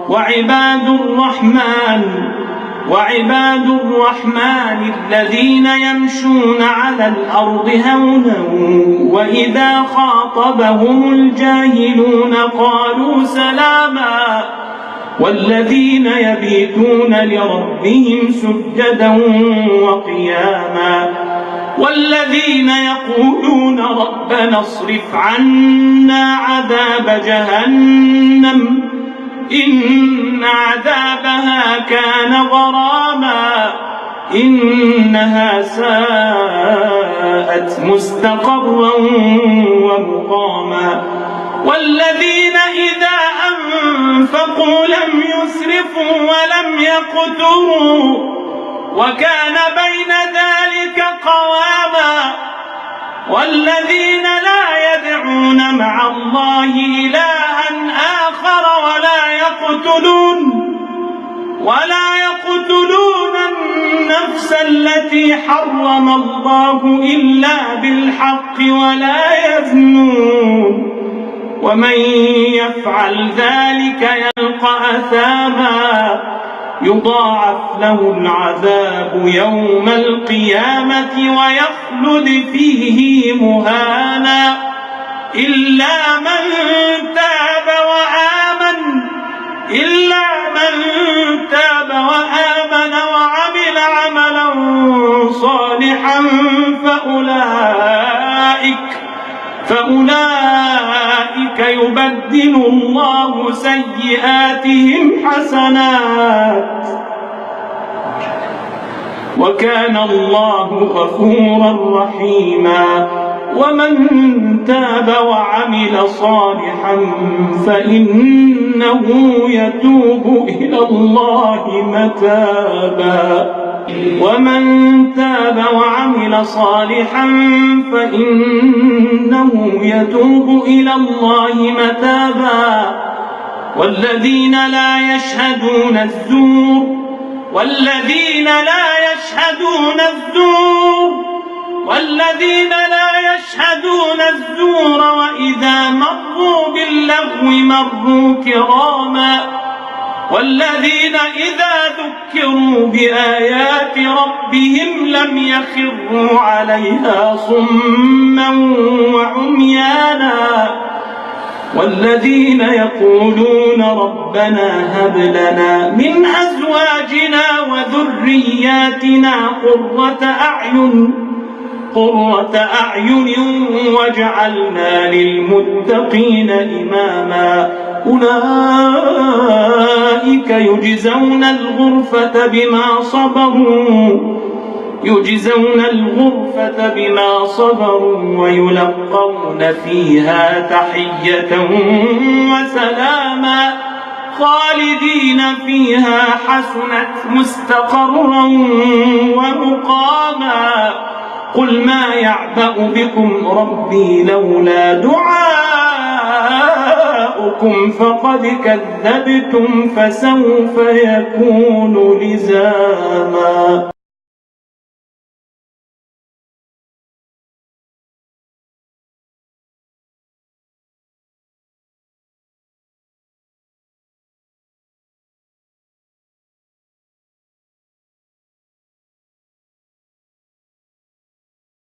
وعباد الرحمن الذين يمشون على الأرض هونا وإذا خاطبهم الجاهلون قالوا سلاما والذين يبيتون لربهم سجدا وقياما والذين يقولون ربنا اصرف عنا عذاب جهنم إن عذابها كان غراما إنها ساءت مستقرا ومقاما والذين إذا أنفقوا لم يسرفوا ولم يقتروا وكان بين ذلك قواما والذين لا يدعون مع الله إلها آخر ولا يقتلون النفس التي حرم الله إلا بالحق ولا يزنون ومن يفعل ذلك يلقى أثاما يضاعف له العذاب يوم القيامة ويخلد فيه مهانا إلا من تاب وعمل عملا صالحا فأولئك يبدل الله سيئاتهم حسنات وكان الله غفورا رحيما ومن تاب وعمل صالحا فإنه يتوب إلى الله متابا والذين لا يشهدون الزور وإذا مروا باللغو مروا كراما والذين إذا ذكروا بآيات ربهم لم يخروا عليها صما وعميانا والذين يقولون ربنا هب لنا من أزواجنا وذرياتنا قرة أعين واجعلنا للمتقين إماما أولئك يجزون الغرفة بما صبروا ويلقون فيها تحية وسلاما خالدين فيها حسنت مستقرا ومقاما قل ما يعبأ بكم ربي لولا دعاؤكم فقد كذبتم فسوف يكون لزاما.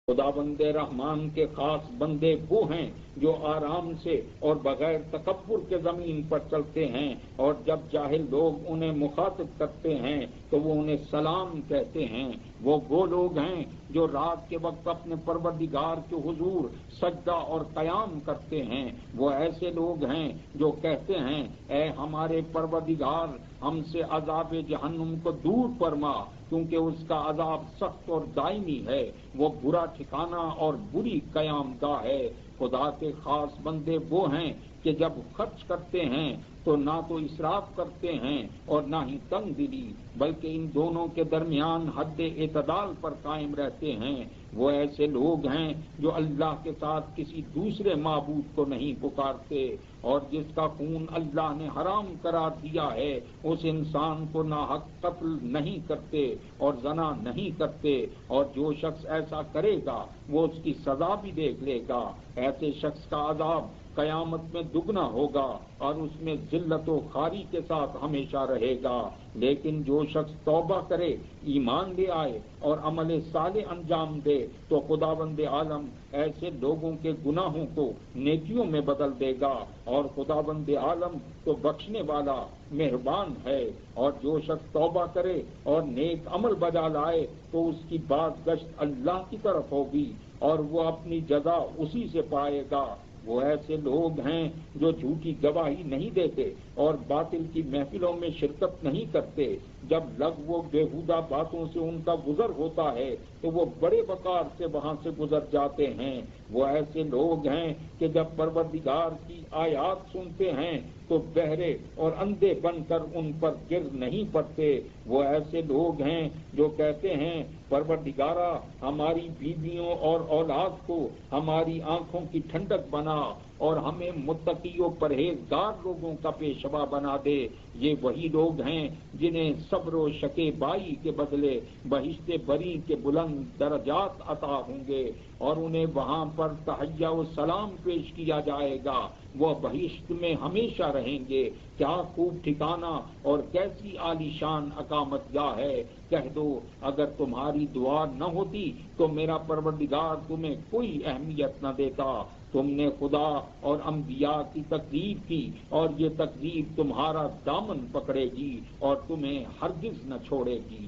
खुदाबंद रहमान के खास बंदे वो हैं जो आराम से और बगैर तकब्बुर के जमीन पर चलते हैं और जब जाहिल लोग उन्हें मुखातिब करते हैं तो वो उन्हें सलाम कहते हैं। वो लोग हैं जो रात के वक्त अपने परवरदिगार के हुजूर सजदा और कयाम करते हैं। वो ऐसे लोग हैं जो कहते हैं, ऐ हमारे परवरदिगार हमसे अजाब जहन्नुम को दूर फरमा, क्योंकि उसका अजाब सख्त और दायमी है, वो बुरा ठिकाना और बुरी कयामगाह है। खुदा के खास बंदे वो हैं कि जब खर्च करते हैं तो ना तो इसराफ करते हैं और ना ही तंग दिली, बल्कि इन दोनों के दरमियान हद एतदाल पर कायम रहते हैं। वो ऐसे लोग हैं जो अल्लाह के साथ किसी दूसरे माबूद को नहीं पुकारते और जिसका खून अल्लाह ने हराम करार दिया है उस इंसान को नाहक कत्ल नहीं करते और जना नहीं करते, और जो शख्स ऐसा करेगा वो उसकी सजा भी देख लेगा। ऐसे शख्स का अजाब قیامت میں دگنا ہوگا اور اس میں ذلت و خواری کے ساتھ ہمیشہ رہے گا۔ لیکن جو شخص توبہ کرے، ایمان لے آئے اور عمل صالح انجام دے تو خداوند عالم ایسے لوگوں کے گناہوں کو نیکیوں میں بدل دے گا، اور خداوند عالم تو بخشنے والا مہربان ہے۔ اور جو شخص توبہ کرے اور نیک عمل بجا لائے تو اس کی بات گشت اللہ کی طرف ہوگی اور وہ اپنی جزا اسی سے پائے گا۔ وہ ایسے لوگ ہیں جو جھوٹی گواہی نہیں دیتے اور باطل کی محفلوں میں شرکت نہیں کرتے۔ جب لغو و بیہودہ باتوں سے ان کا گزر ہوتا ہے تو وہ بڑے وقار سے وہاں سے گزر جاتے ہیں۔ وہ ایسے لوگ ہیں کہ جب پروردگار کی آیات سنتے ہیں تو بہرے اور اندھے بن کر ان پر گر نہیں پڑتے۔ وہ ایسے لوگ ہیں جو کہتے ہیں پروردگارا ہماری بیویوں اور اولاد کو ہماری آنکھوں کی ٹھنڈک بنا اور ہمیں متقی و پرہیزگار لوگوں کا پیشوا بنا دے۔ یہ وہی لوگ ہیں جنہیں صبر و شکیبائی کے بدلے بہشت بری کے بلند درجات عطا ہوں گے اور انہیں وہاں پر تحیہ و سلام پیش کیا جائے گا۔ وہ بہشت میں ہمیشہ رہیں گے۔ کیا خوب ٹھکانہ اور کیسی عالی شان اقامت گاہ ہے۔ کہہ دو اگر تمہاری دعا نہ ہوتی تو میرا پروردگار تمہیں کوئی اہمیت نہ دیتا۔ تم نے خدا اور انبیاء کی تکذیب کی اور یہ تکذیب تمہارا دامن پکڑے گی اور تمہیں ہرگز نہ چھوڑے گی۔